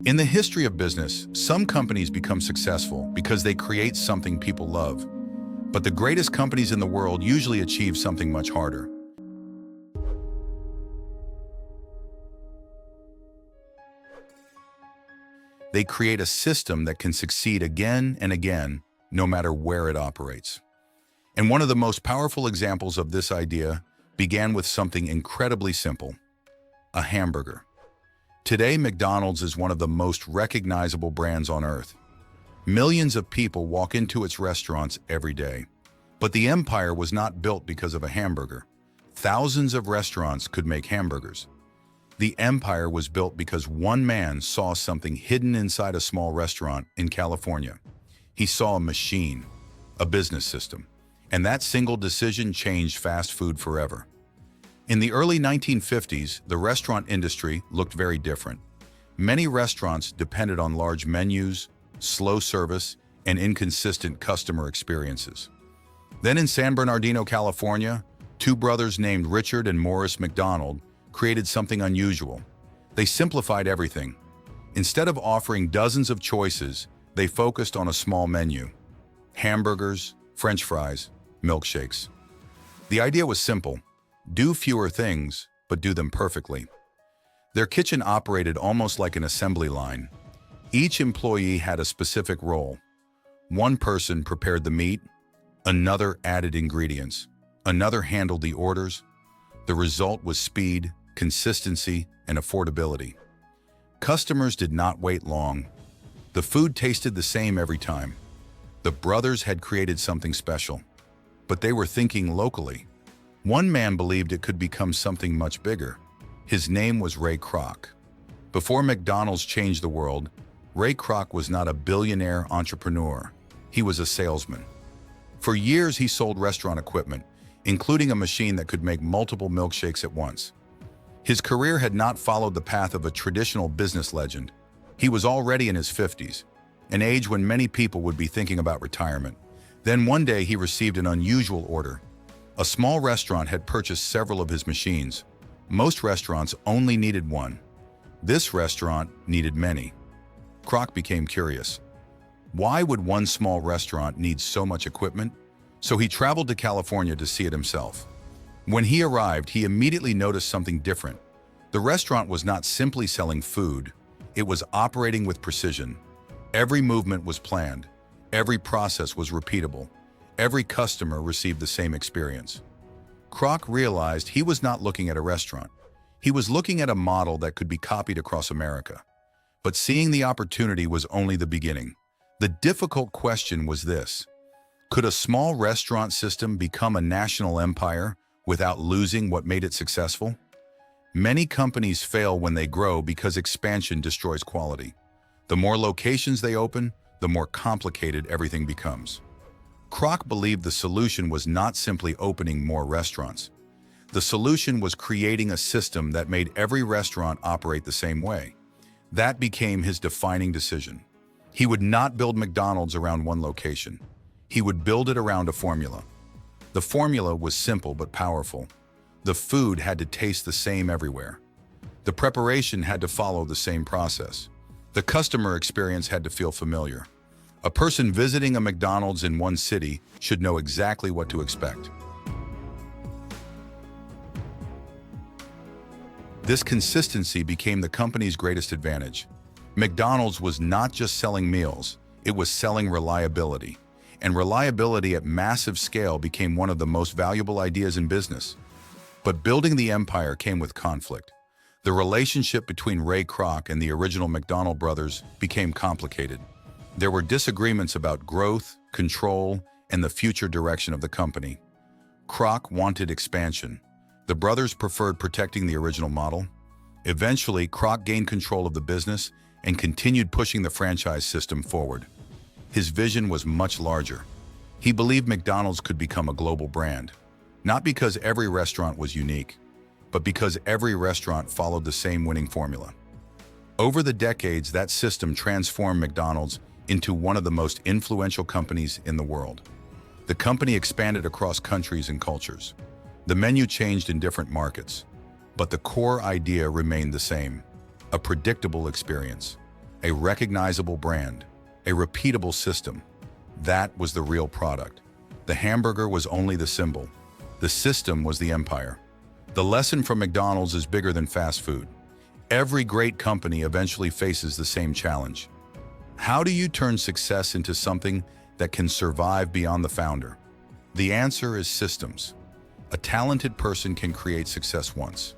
In the history of business, some companies become successful because they create something people love. But the greatest companies in the world usually achieve something much harder. They create a system that can succeed again and again, no matter where it operates. And one of the most powerful examples of this idea began with something incredibly simple: a hamburger. Today, McDonald's is one of the most recognizable brands on earth. Millions of people walk into its restaurants every day. But the empire was not built because of a hamburger. Thousands of restaurants could make hamburgers. The empire was built because one man saw something hidden inside a small restaurant in California. He saw a machine, a business system, and that single decision changed fast food forever. In the early 1950s, the restaurant industry looked very different. Many restaurants depended on large menus, slow service, and inconsistent customer experiences. Then in San Bernardino, California, two brothers named Richard and Morris McDonald created something unusual. They simplified everything. Instead of offering dozens of choices, they focused on a small menu: hamburgers, French fries, milkshakes. The idea was simple: do fewer things, but do them perfectly. Their kitchen operated almost like an assembly line. Each employee had a specific role. One person prepared the meat, another added ingredients, another handled the orders. The result was speed, consistency, and affordability. Customers did not wait long. The food tasted the same every time. The brothers had created something special, but they were thinking locally. One man believed it could become something much bigger. His name was Ray Kroc. Before McDonald's changed the world, Ray Kroc was not a billionaire entrepreneur. He was a salesman. For years, he sold restaurant equipment, including a machine that could make multiple milkshakes at once. His career had not followed the path of a traditional business legend. He was already in his 50s, an age when many people would be thinking about retirement. Then one day he received an unusual order. A small restaurant had purchased several of his machines. Most restaurants only needed one. This restaurant needed many. Kroc became curious. Why would one small restaurant need so much equipment? So he traveled to California to see it himself. When he arrived, he immediately noticed something different. The restaurant was not simply selling food. It was operating with precision. Every movement was planned. Every process was repeatable. Every customer received the same experience. Kroc realized he was not looking at a restaurant. He was looking at a model that could be copied across America. But seeing the opportunity was only the beginning. The difficult question was this: could a small restaurant system become a national empire without losing what made it successful? Many companies fail when they grow because expansion destroys quality. The more locations they open, the more complicated everything becomes. Kroc believed the solution was not simply opening more restaurants. The solution was creating a system that made every restaurant operate the same way. That became his defining decision. He would not build McDonald's around one location. He would build it around a formula. The formula was simple but powerful. The food had to taste the same everywhere. The preparation had to follow the same process. The customer experience had to feel familiar. A person visiting a McDonald's in one city should know exactly what to expect. This consistency became the company's greatest advantage. McDonald's was not just selling meals, it was selling reliability. And reliability at massive scale became one of the most valuable ideas in business. But building the empire came with conflict. The relationship between Ray Kroc and the original McDonald brothers became complicated. There were disagreements about growth, control, and the future direction of the company. Kroc wanted expansion. The brothers preferred protecting the original model. Eventually, Kroc gained control of the business and continued pushing the franchise system forward. His vision was much larger. He believed McDonald's could become a global brand, not because every restaurant was unique, but because every restaurant followed the same winning formula. Over the decades, that system transformed McDonald's into one of the most influential companies in the world. The company expanded across countries and cultures. The menu changed in different markets, but the core idea remained the same: a predictable experience. a recognizable brand, a repeatable system. That was the real product. The hamburger was only the symbol. The system was the empire. The lesson from McDonald's is bigger than fast food. Every great company eventually faces the same challenge. How do you turn success into something that can survive beyond the founder? The answer is systems. A talented person can create success once,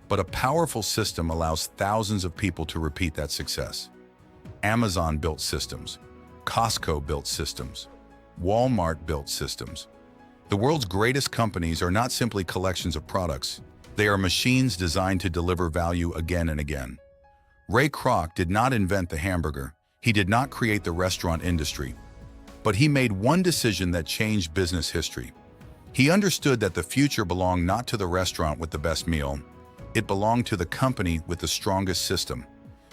but a powerful system allows thousands of people to repeat that success. Amazon built systems. Costco built systems. Walmart built systems. The world's greatest companies are not simply collections of products. They are machines designed to deliver value again and again. Ray Kroc did not invent the hamburger. He did not create the restaurant industry. But he made one decision that changed business history. He understood that the future belonged not to the restaurant with the best meal. It belonged to the company with the strongest system.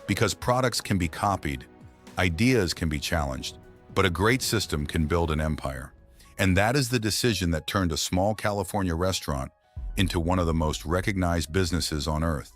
Because products can be copied, ideas can be challenged, but a great system can build an empire. And that is the decision that turned a small California restaurant into one of the most recognized businesses on earth.